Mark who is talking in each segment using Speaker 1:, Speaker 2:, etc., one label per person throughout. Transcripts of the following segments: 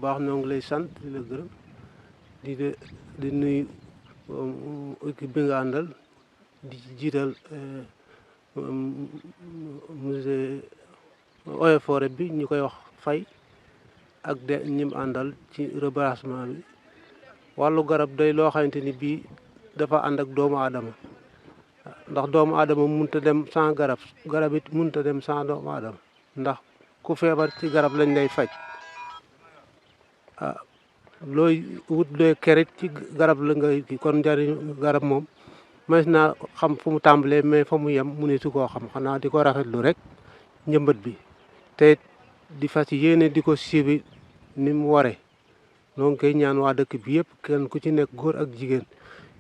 Speaker 1: baax ñoo ngi lay sant di la gërëm di nuyu équipe bi nga àndal di ci jiital monsieur Eaux et Forêts bi ñu koy wax Faye ak de ñim àndal ci reboisement bi. wàllu garab day loo xamante ni bii dafa ànd ak doomu aadama ndax doomu aadama mënut a dem sans garab garab it mënut a dem sans doomu aadama ndax ku feebar ci garab lañ lay faj looy wut looy kerit ci garab la ngay kii kon njëriñu garab moom mas naa xam fu mu tàmbalee mais fa mu yem mu ne su koo xam xanaa di ko rafetlu rek njëmbat bi te di fas yéene di ko suivi ni mu waree. noo ngi koy ñaan waa dëkk bi yëpp kenn ku ci nekk góor ak jigéen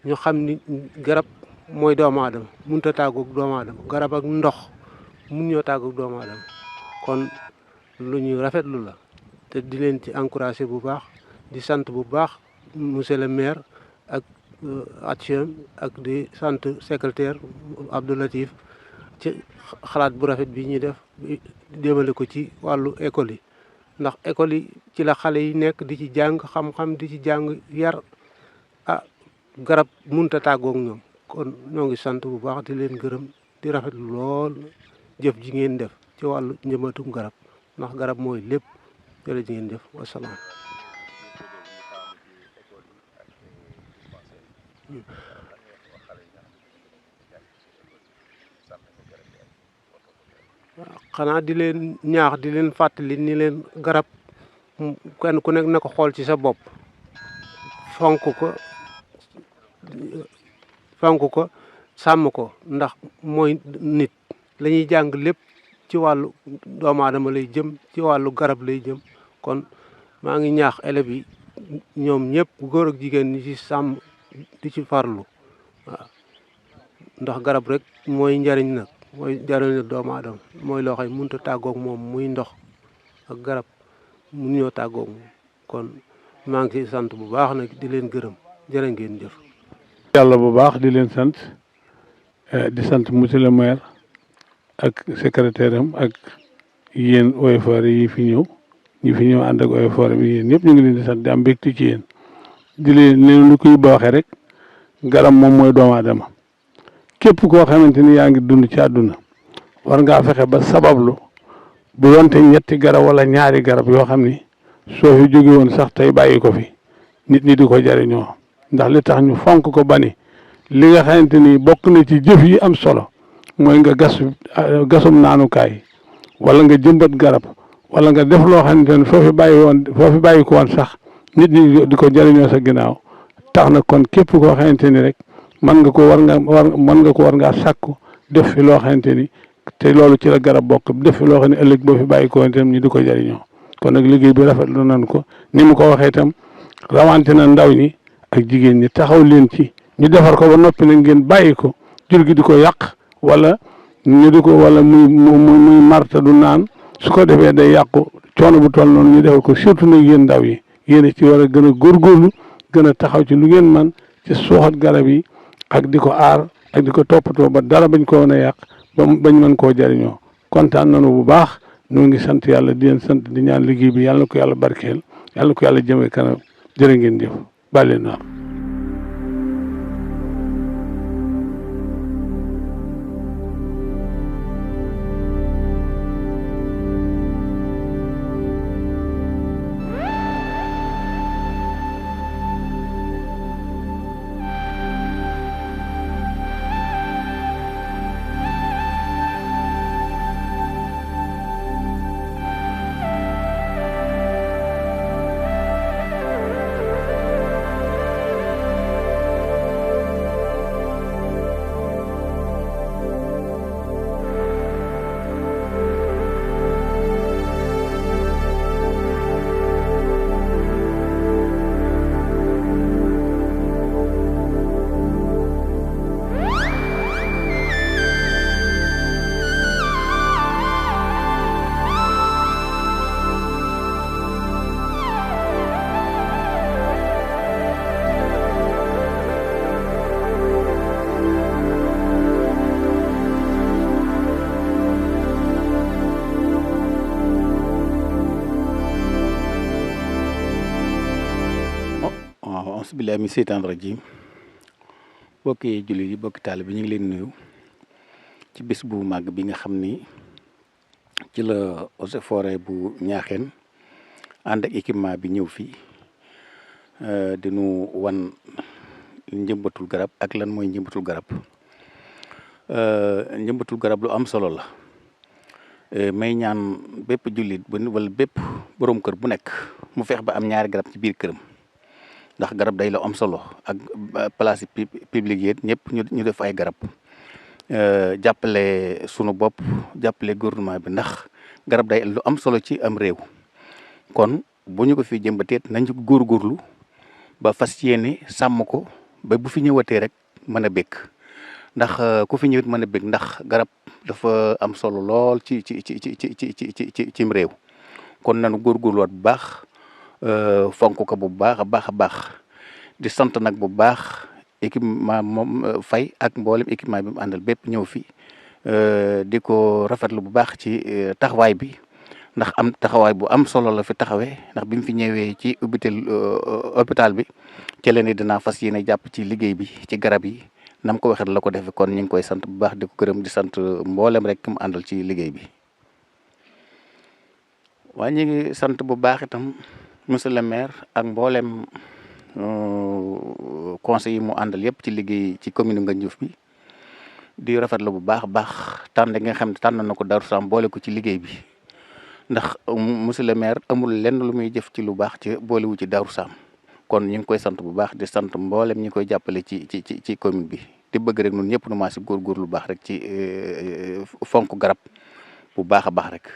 Speaker 1: ñu xam ni garab mooy doomu aadama mënut a tàggoog doomu aadama garab ak ndox mun ñoo tàggoog doomu aadama kon lu ñu rafetlu la te di leen ci encouragé bu baax di sant bu baax monsieur le maire ak action ak di sant secrétaire Abdou Latif ci xalaat bu rafet bi ñuy def démale ko ci wàllu école yi. ndax école yi ci la xale yi nekk di ci jàng xam-xam di ci jàng yar garab munta tàggoog ñoom kon ñoo ngi sant bu baax di leen gërëm di rafetlu lool jëf ji ngeen def ci wàllu njëmbatum garab ndax garab mooy lépp jërë ji ngeen jëf wasalaam. xanaa di leen ñaax di leen fàttali ni leen garab kenn ku nekk na ko xool ci sa bopp fonk ko sàmm ko ndax mooy nit la ñuy jàng lépp ci wàllu doomu aadama lay jëm ci wàllu garab lay jëm kon maa ngi ñaax élèves yi ñoom ñëpp góor ak jigéen ñi ci sàmm di ci farlu waaw ndax garab rek mooy njariñ nag mooy njariñ doomu aadama mooy loo xam ne mënut a tàggoog moom muy ndox ak garab mun ñoo tàggoog moom kon maa ngi ciy sant bu baax nag di leen gërëm jërë ngeen jëf.
Speaker 2: yàlla bu baax di leen sant di sant monsieur le maire ak secrétaire am ak yéen Eaux et Forêts yi fi ñëw ñi fi ñëw ànd ak Eaux et Forêts bi yéen ñëpp ñu ngi leen di sant di am mbégte ci yéen di leen ne lu koy baaxee rek garab moom mooy doomu aadama képp koo xamante ni yaa ngi dund ci àdduna war ngaa fexe ba sabablu bu doonte ñetti garab wala ñaari garab yoo xam ni soo fi jóge woon sax tey bàyyi ko fi nit ñi di ko jariñoo ndax li tax ñu fonk ko bani li nga xamante ni bokk na ci jëf yi am solo mooy nga gasum naanukaay wala nga jëmbat garab wala nga def loo xamante ni foo fi bàyyi ko woon sax nit ñi di ko jariñoo sa ginnaaw tax na kon képp koo xamante ni rek mën nga ko war ngaa sàkku def fi loo xamante ni te loolu ci la garab bokk def fi loo xam ne ëllëg boo fi bàyyi ko woon itam ñi di ko jariñoo kon nag liggéey bi rafetlu nañ ko ni mu ko waxee itam rawante na ndaw ñi ak jigéen ñi taxaw leen ci ñu defar ko ba noppi nag ngeen bàyyi ko jur gi di ko yàq wala ñu di ko wala muy marta du naan su ko defee day yàqu coono bu toll noonu ñu defal ko surtout nag yéen ndaw yi yéen ci war a gën a góorgóorlu gën a taxaw ci lu ngeen man ci suuxat garab yi ak di ko aar ak di ko toppatoo ba dara bañ ko woon a yàq bañ mën koo jariñoo kontaan nañu bu baax ñoo ngi sant yàlla di leen sant di ñaan liggéey bi yàlla na ko yàlla barkeel yàlla na ko yàlla jëmee kanam jërë ngeen jëf bàyyi leen
Speaker 3: waaw bismillahi min seytaan rajim bokki jullit yi bokki taalibe bi ñu ngi leen nuyu ci bis bu màgg bi nga xam ni ci la eaux et forêt bu Ñaaxeen ànd ak équipement bi ñëw fii di nu wan njëmbatul garab ak lan mooy njëmbatul garab njëmbatul garab lu am solo la may ñaan bépp jullit wala bépp borom kër bu nekk mu feex ba am ñaari garab ci biir këram ndax garab day la am solo ak place publique yi ñëpp ñu def ay garab jàppale sunu bopp jàppale gouvernement bi ndax garab day lu am solo ci am réew kon bu ñu ko fi jëmbateet nañ ko góorgóorlu ba fas yéene sàmm ko ba bu fi ñëwatee rek mën a békk ndax ku fi ñëwit mën a békk ndax garab dafa am solo lool ci cim réew kon nanu góorgóorluwaat bu baax fonk ko bu baax a baax di sant nag bu baax équipement moom fay ak mboolem équipement bi mu àndal bépp ñëw fi di ko rafetlu bu baax ci taxawaay bi ndax am taxawaay bu am solo la fi taxawee ndax bi mu fi ñëwee ci hôpital bi ci leen dinaa fas yéene jàpp ci liggéey bi ci garab yi nam ko waxee la ko defee kon ñu ngi koy sant bu baax di ko gërëm di sant mboolem rek mu àndal ci liggéey bi waaye ñu ngi sant bu baax itam monsieur le maire ak mboolem conseil yi mu àndal yëpp ci liggéey ci commune Ngandiouf bi di rafetlu bu baax a baax tànn nga xam ne tànn na ko Darou Sam boole ko ci liggéey bi ndax monsieur le maire amul lenn lu muy jëf ci lu baax ci boolewu ci Darou Sam kon ñu ngi koy sant bu baax di sant mboolem ñi koy jàppale ci commune bi di bëgg rek ñun ñëpp nu maa si góorgóor lu baax rek ci fonk garab bu baax a baax rek.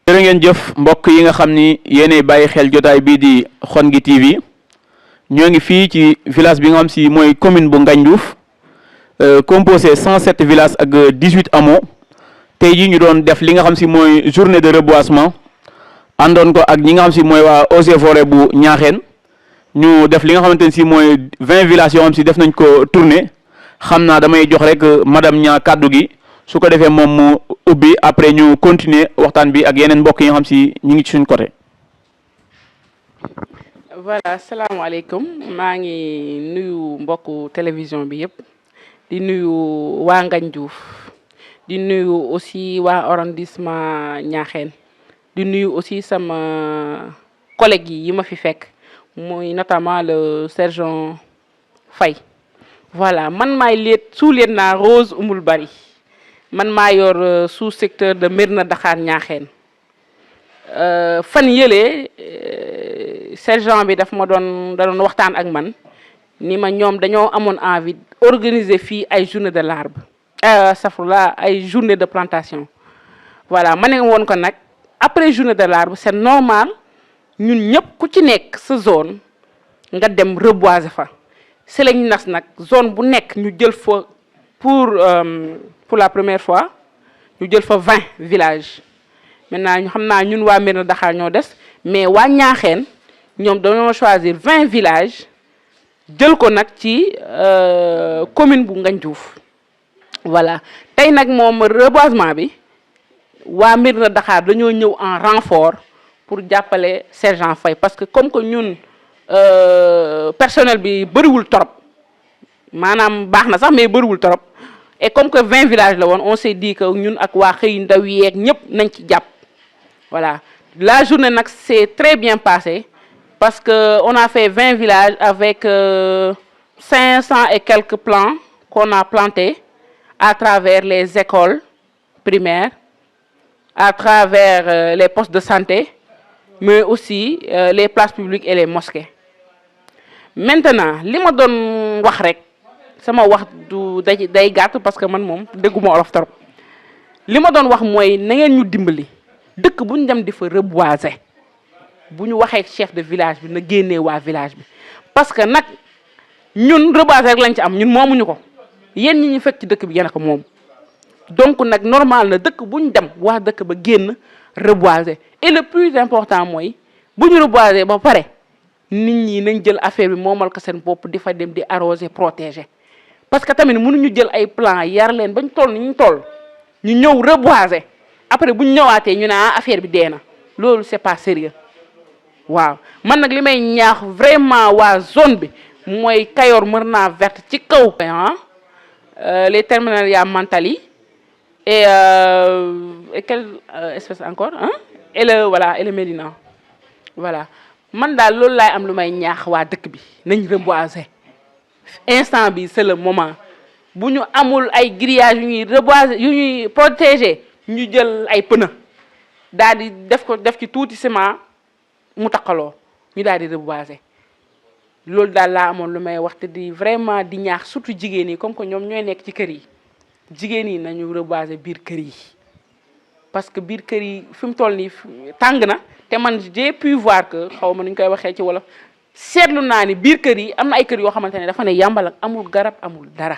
Speaker 4: jërë ngeen jëf mbokk yi nga xam ni yéenay bàyyi xel jotaay bii di Xongi TV ñoo ngi fii ci village bi nga xam si mooy commune bu Ngandiouf composé 107 villages ak 18 hameaux tey jii ñu doon def li nga xam si mooy journée de reboisement àndoon ko ak ñi nga xam si mooy waa eaux et forêt bu Ñaaxeen ñu def li nga xamante ne si mooy 20 villages yoo xam si def nañ ko tournée xam naa damay jox rek madame ñaa kàddu gi su ko defee moom mu ubbi après ñu continuer waxtaan bi ak yeneen mbokk yi nga xam si ñu ngi ci suñ côté.
Speaker 5: voilà salaamaaleykum maa ngi nuyu mbokku télévision bi yëpp di nuyu waa Ngandiouf di nuyu aussi waa arrondissement Ñaaxeen di nuyu aussi sama collègues yi ma fi fekk muy notamment le sergent Faye. voilà man maay sous-lieutenant Rose Oumoul Bari man maa yor sous-secteur de Mérina Dakhar Ñaaxeen fan yëlee sergent bi daf ma da doon waxtaan ak man ni ma ñoom dañoo amoon envie organiser fii ay journée de l'arbre safrula ay journée de plantation voilà ma ne woon ko nag après journée de l'arbre c'est normal ñun ñëpp ku ci nekk sa zone nga dem reboiser fa c'est lañ nas nag zone bu nekk ñu jël fa pour la première fois ñu jël fa 20 villages maintenant ñu xam naa ñun waa Mérina Dakhar ñoo des mais waa Ñaaxeen ñoom dañoo choisir 20 villages jël ko nag ci commune bu Ngandiouf voilà tey nag moom reboisement bi waa Mérina Dakhar dañoo ñëw en renfort pour jàppale sergent Faye parce que comme que ñun personnel bi bëriwul trop maanaam baax na sax mais bëriwul trop et comme que 20 villages la woon on s'est dit que ñun ak waa xëy ndaw yeeg ñëpp nañ ci jàpp voilà la journée nag c'est très bien passé parce que on a fait 20 villages avec 500 et quelques plants qu'on a plantés à travers les écoles primaires, à travers les postes de santé, mais aussi les places publiques et les mosquées. Maintenant li ma doon wax rek sama wax du day gàtt parce que man moom dégguma olof trop li ma doon wax mooy na ngeen ñu dimbali dëkk bu ñu dem di fa reboiser bu ñu waxee chef de village bi na génnee waa village bi parce que nag ñun reboiser rek lañ ci am ñun moomuñu ko yéen ñi ñu fekk ci dëkk bi yéen a ko moom donc nag normal na dëkk bu ñu dem waa dëkk ba génn reboiser et le plus important mooy bu ñu reboiser ba pare nit ñi nañ jël affaire bi moomal ko seen bopp di fa dem di arroser protéger parce que tamit mënuñu jël ay plan yar leen bañ toll ni ñu toll ñu ñëw reboiser après bu ñu ñëwaatee ñu ne affaire bi dee na loolu c'est pas sérieux waaw man nag li may ñaax vraiment waa zone bi mooy Kayor Médina Verte ci kaw les terminales Mantali et quelle espèce encore et le Médina voilà man daal loolu laay am lu may ñaax waa dëkk bi nañ reboiser instant bi c'est le moment bu ñu amul ay grillage yu ñuy reboiser yu ñuy protéger ñu jël ay pneu daal di def ci tuuti ciment mu taqaloo ñu daal di reboiser loolu daal laa amoon lu may wax te di vraiment di ñaax surtout jigéen yi comme que ñoom ñooy nekk ci kër yi jigéen yi nañu reboiser biir kër yi parce que biir kër yi fi mu toll nii tàng na te man j'ai pu voir que xaw ma nu ñu koy waxee ci wolof seetlu naa ni biir kër yi am na ay kër yoo xamante ne dafa ne yàmbal ak amul garab amul dara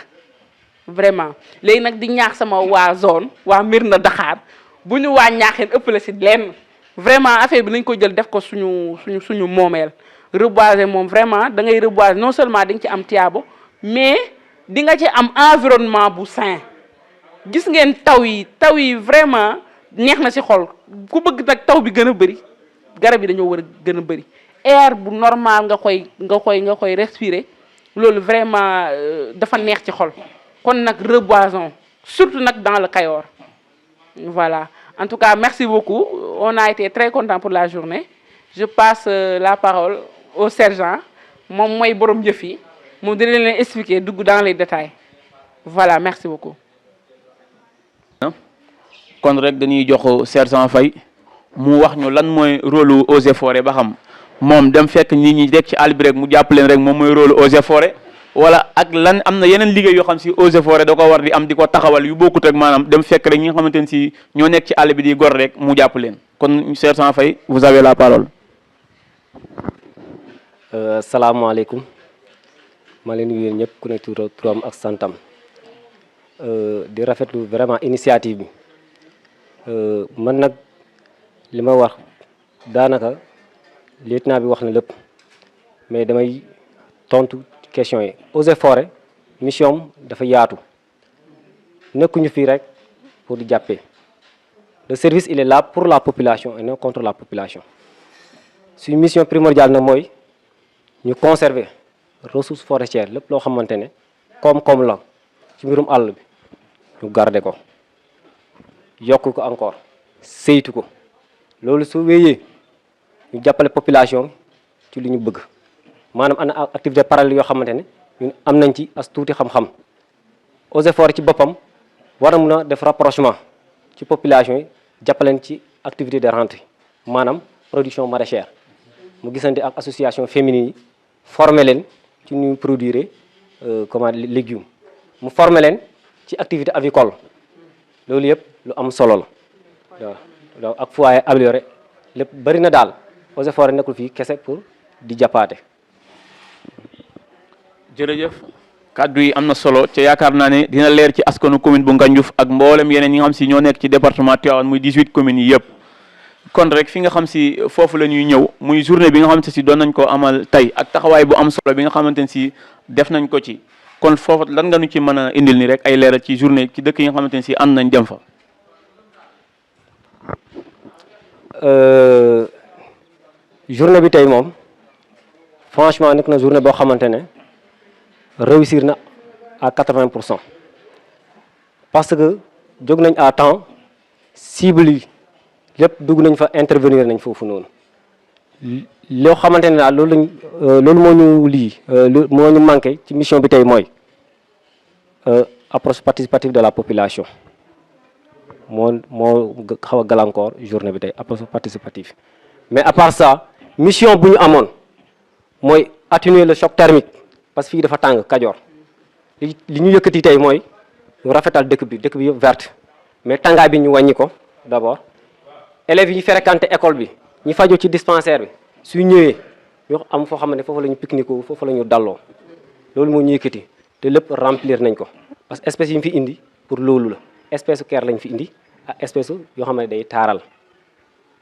Speaker 5: vraiment léegi nag di ñaax sama waa zone waa Mérina Dakhar bu ñu waa ñaaxeen ëpp la si lenn vraiment affaire bi nañ ko jël def ko suñu moomeel reboiser moom vraiment da ngay reboiser non seulement di nga ci am tiyaabo mais di nga ci am environnement bu sain gis ngeen taw yi vraiment neex na si xol ku bëgg nag taw bi gën a bëri garab yi dañoo war a gën a bëri air bu normal nga koy respirer loolu vraiment dafa neex ci xol kon nag reboisons surtout nag dans le Kayor voilà en tout cas merci beaucoup on a été très content pour la journée je passe la parole au sergent moom mooy borom jëf yi moom dina leen expliquer dugg dans les détails voilà merci beaucoup.
Speaker 4: kon rek dañuy jox sergent Faye mu wax ñu lan mooy rôle eaux et forêt ba xam moom dem fekk nit ñi rek ci àll bi rek mu jàpp leen rek moom mooy rôle eaux et forêt wala ak lan am na yeneen liggéey yoo xam si eaux et forêt da ko war di am di ko taxawal yu bokkut ak maanaam dem fekk rek ñi nga xamante ne si ñoo nekk ci àll bi di gor rek mu jàpp leen kon sergent Faye vous avez la parole.
Speaker 6: salaamaaleykum maa leen nuyu ñëpp ku ne turam ak santam di rafetlu vraiment initiative bi man nag li ma wax daanaka lieutenant bi wax na lépp mais damay tontu question yi. Eaux et Forêts mission dafa yaatu nekkuñu fii rek pour di jàppee le service il est là pour la population et non contre la population suñu mission primordiale nag mooy ñu conserver ressources forestières lépp loo xamante ne koom-koom la ci mbirum àll bi ñu garder ko yokk ko encore saytu ko loolu su wéyee ñu jàppale population ci li ñu bëgg maanaam ana activité parallèle yoo xamante ne ñun am nañ ci as tuuti xam-xam Eaux et Forêts ci boppam war na mun a def rapprochement ci population yi jàppaleen ci activité de rente maanaam production maraîchère mu gisante ak association féminine yi former leen ci ñuy produire légumes mu former leen ci activité avicole loolu yëpp lu am solo la waaw ak foyer amélioré lépp bëri na daal Eaux et Forêts nekkul fii kese pour di jàppaate.
Speaker 4: jërëjëf kaddu yi am na solo te yaakaar naa ne dina leer ci askanu commune bu Ngandiouf ak mboolem yeneen yi nga xam si ñoo nekk ci département Tivaouane muy 18 communes yi yëpp. kon rek fi nga xam si foofu la ñuy ñëw muy journée bi nga xamante si doon nañ ko amal tey ak taxawaay bu am solo bi nga xamante ne si def nañ ko ci kon foofu lan nga nu ci mën a indil ni rek ay leeral ci journée ci dëkk yi nga xamante ne si ànd nañ dem fa.
Speaker 6: journée bi tey moom franchement nekk na journée boo xamante ne réussir na à 80% parce que jóg nañ à temps cible yi lépp dugg nañ fa intervenir nañ foofu noonu loo xamante ne daal loolu moo ñu moo ñu manqué ci mission bi tey mooy approche participative de la population moo xaw a gàllankoor journée bi tey approche participative mais à part ça mission bu ñu amoon mooy atténuer le choc thermique parce que fii dafa tàng Kajoor li ñu yëkkati tey mooy ñu rafetal dëkk bi yëpp verte mais tàngaay bi ñu wàññi ko d'abord élèves yi ñu fréquenté école bi ñu fajoo ci dispensaire bi suy ñëwee ñu am foo xam ne foofu la ñu pique-nique foofu la ñu dalloo loolu moo ñu yëkkati te lépp remplir nañ ko parce que espèces yi ñu fi indi pour loolu la espèce ker lañ fi indi ak espèce yoo xam ne day taaral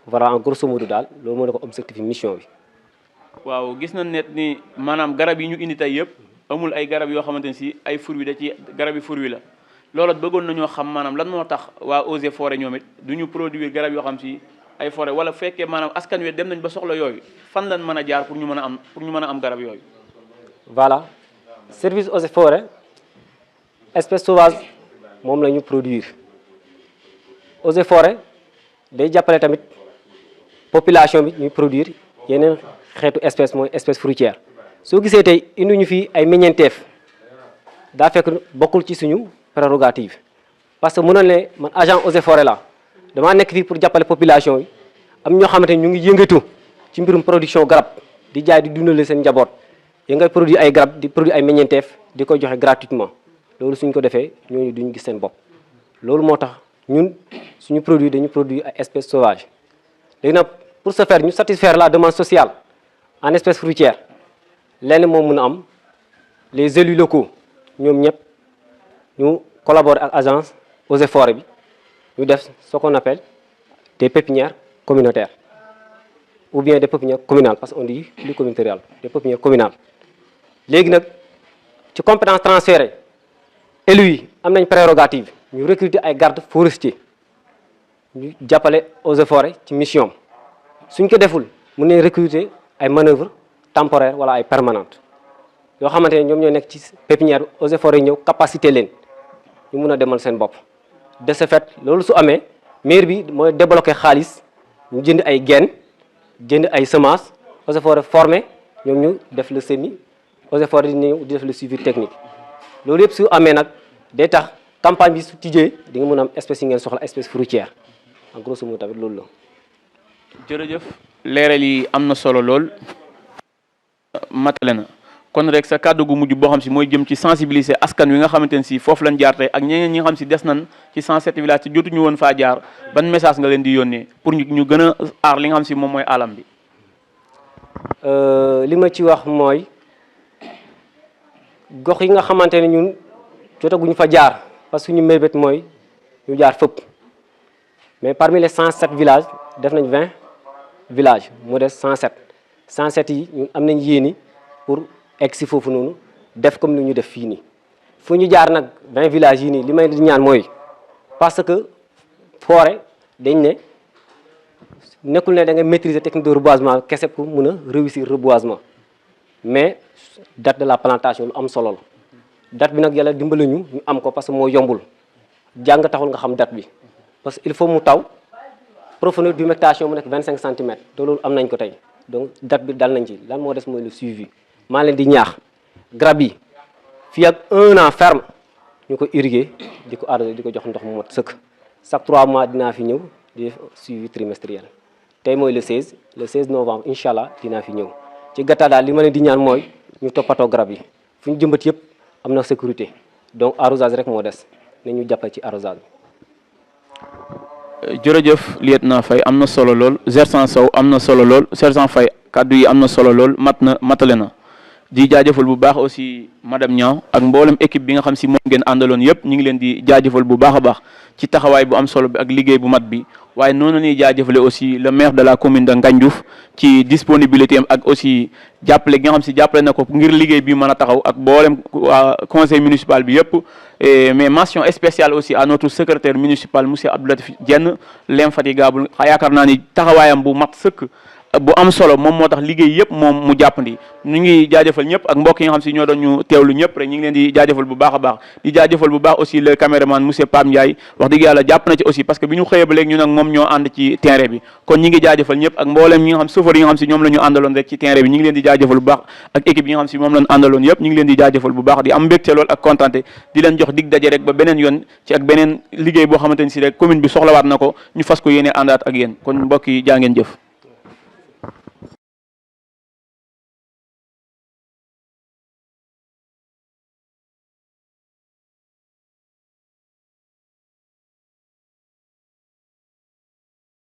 Speaker 6: voilà en grosso modo daal loolu moo ne ko objectif mission bi.
Speaker 4: waaw gis nañ ne ni maanaam garab yi ñu indi tey yëpp amul ay garab yoo xamante ne si ay fruits da ci garab yi fruits la loolu bëggoon nañoo xam maanaam lan moo tax waa Eaux et Forêts ñoom it du ñu produire garab yoo xam si ay forêt wala fekkee maanaam askan wi dem nañ ba soxla yooyu fan lañ mën a jaar pour ñu mën a am garab yooyu.
Speaker 6: voilà service eaux et forêts espèces sauvages moom la ñu produire eaux et forêts day jàppale tamit population bi ñuy produire yeneen xeetu espèce mooy espèce fruitière soo gisee tey indi ñu fi ay meññeenteef daa fekk bokkul ci suñu prérogative parce que mënoon ne man agent eaux et forêts la damaa nekk fii pour jàppale population yi am ñoo xamante ni ñu ngi yëngatu ci mbirum production garab di jaay di dundale seen njaboot yi ngay produire ay garab di produire ay meññeenteef di ko joxe gratuitement loolu suñ ko defee ñooñu duñu gis seen bopp loolu moo tax ñun suñu produit dañu produire ay espèces sauvages léegi nag pour ce faire ñu satisfaire la demande sociale en espèces fruitières lenn moom mën a am les élus locaux ñoom ñëpp ñu collaborer ak agence eaux et forêts bi ñu def ce qu'on appelle des pépinières communautaires ou bien des pépinières communales parce qu'on dit plus communautaire des pépinières communales léegi nag ci compétence transférée élus yi am nañ prérogative ñu recruter ay gardes forestiers ñu jàppale eaux et forêts ci mission suñ ko deful mën nañ recruter ay manœuvres temporaires wala ay permanentes yoo xamante ne ñoom ñoo nekk ci pépinière eaux et forêts yi ñëw capacité leen ñu mun a demal seen bopp de ce fait loolu su amee maire bi mooy débloquer xaalis ñu jënd ay graines jënd ay semences eaux et forêts formé ñoom ñu def le semis eaux et forêts di ñëw di def le suivi technique loolu yëpp su amee nag day tax campagne bi su tijjee di nga mën a am espèces yi ngeen soxla espèce fruitière en grosso modo tamit loolu la.
Speaker 4: jërëjëf leeral yi am na solo lool matale na kon rek sa kàddu gu mujj boo xam si mooy jëm ci sensibiliser askan wi nga xamante ne si foofu lañ jaar tey ak ñeneen ñi nga xam si des nañ ci 107 villages ci jotuñu woon faa jaar ban message nga leen di yónnee pour ñu gën a aar li nga xam si moom mooy alam bi.
Speaker 6: li ma ci wax mooy gox yi nga xamante ne ñun jotaguñu fa jaar parce que suñu mébét mooy ñu jaar fépp mais parmi les 107 villages def nañ 20 villages mu des 107 yi ñun am nañ yéeni pour egg si foofu noonu def comme ni ñu def fii nii fu ñu jaar nag 20 villages yi nii li may di ñaan mooy parce que forêt dañ ne nekkul ne da nga maîtriser technique de reboisement kese pour mun a réussir reboisement mais date de la plantation lu am solo la date bi nag yàlla dimbali ñu am ko parce que moo yombul jàng taxul nga xam date bi parce que il faut mu taw profondeur d'humectation mu nekk 25 centimètres te loolu am nañ ko tey donc date bi dal nañ ci lan moo des mooy le suivi maa leen di ñaax garab yi fii ak 1 an ferme ñu ko irriguer di ko arroser di ko jox ndox mu mot sëkk chaque 3 mois dinaa fi ñëw di def suivi trimestriel tey mooy le 16 novembre incha allah dinaa fi ñëw ci gàttal daal li ma leen di ñaan mooy ñu toppatoo garab yi fu ñu jëmbat yëpp am na sécurité donc arrosage rek moo des na ñu jàppale ci arrosage bi.
Speaker 4: jërëjëf lieutenant Faye am na solo lool sergent Sow am na solo lool sergent Faye kaddu yi am na solo lool matale na di jaajëfal bu baax aussi madame Niang ak mboolem équipe bi nga xam si moom ngeen àndaloon yëpp ñu ngi leen di jaajëfal bu baax a baax ci taxawaay bu am solo bi ak liggéey bu mat bi waaye noonu la ñuy jaajëfale aussi le maire de la commune de Ngandiouf ci disponibilité am ak aussi jàppale gi nga xam si jàppale na ko ngir liggéey bi mën a taxaw ak mboolem conseil municipal bi yëpp mais mention spéciale aussi à notre secrétaire municipal monsieur Abdoulatif Diène l'infatigable yaakaar naa ni taxawaayam bu mat sëkk bu am solo moom moo tax liggéey yëpp moom mu jàppandi ñu ngi jaajëfal ñëpp ak mbokk yi nga xam si ñoo doon ñu teewlu ñëpp rek ñu ngi leen di jaajëfal bu baax a baax di jaajëfal bu baax aussi le caméraman monsieur Pam Ndiaye wax dëgg yàlla jàpp na ci aussi parce que bi ñu xëyee ba léegi ñu nag moom ñoo ànd ci terrain bi kon ñi ngi jaajëfal ñëpp ak mboolem ñi nga xam chauffeur yi nga xam si ñoom la ñu àndaloon rek ci terrain bi ñu ngi leen di jaajëfal bu baax ak équipe yi nga xam si moom lañ àndaloon yëpp ñu ngi leen di jaajëfal bu baax di am mbégte lool ak contenté di leen jox dig daje rek ba beneen yoon ci ak beneen liggéey boo xamante ni si rek commune bi soxlawaat na ko ñu fas ko yéene àndaat ak yéen kon mbokk yi jaa ngeen jëf